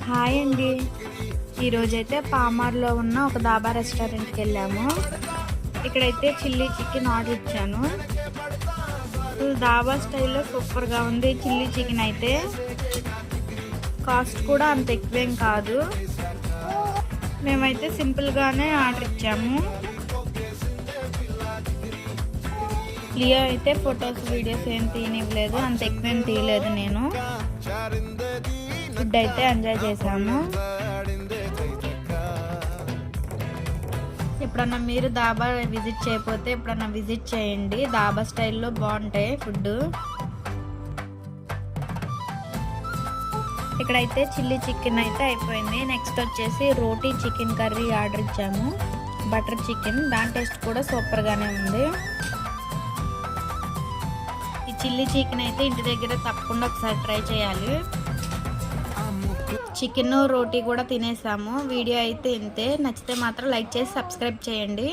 Hi అండి. ఈరోజైతే పామార్లో ఉన్న ఒక దాబా రెస్టారెంట్కి వెళ్ళాము. ఇక్కడైతే చిల్లీ చికెన్ ఆర్డర్ ఇచ్చాను. దాబా స్టైల్లో సూపర్గా ఉంది చిల్లీ చికెన్. అయితే కాస్ట్ కూడా అంత ఎక్కువేం కాదు. మేమైతే సింపుల్గానే ఆర్డర్ ఇచ్చాము. లియో అయితే ఫొటోస్ వీడియోస్ ఏం తీయనివ్వలేదు, అంత ఎక్కువేం తీయలేదు. నేను ఫుడ్ అయితే ఎంజాయ్ చేసాము. ఎప్పుడన్నా మీరు దాబా విజిట్ చేయకపోతే ఎప్పుడన్నా విజిట్ చేయండి. దాబా స్టైల్లో బాగుంటాయి ఫుడ్. ఇక్కడైతే చిల్లీ చికెన్ అయితే అయిపోయింది. నెక్స్ట్ వచ్చేసి రోటీ చికెన్ కర్రీ ఆర్డర్ ఇచ్చాము. బటర్ చికెన్, దాని టేస్ట్ కూడా సూపర్గానే ఉంది. ఈ చిల్లీ చికెన్ అయితే ఇంటి దగ్గర తప్పకుండా ఒకసారి ట్రై చేయాలి. చికెన్ రోటీ కూడా తినేసాము. వీడియో అయితే ఇంతే. నచ్చితే మాత్రం లైక్ చేసి సబ్స్క్రైబ్ చేయండి.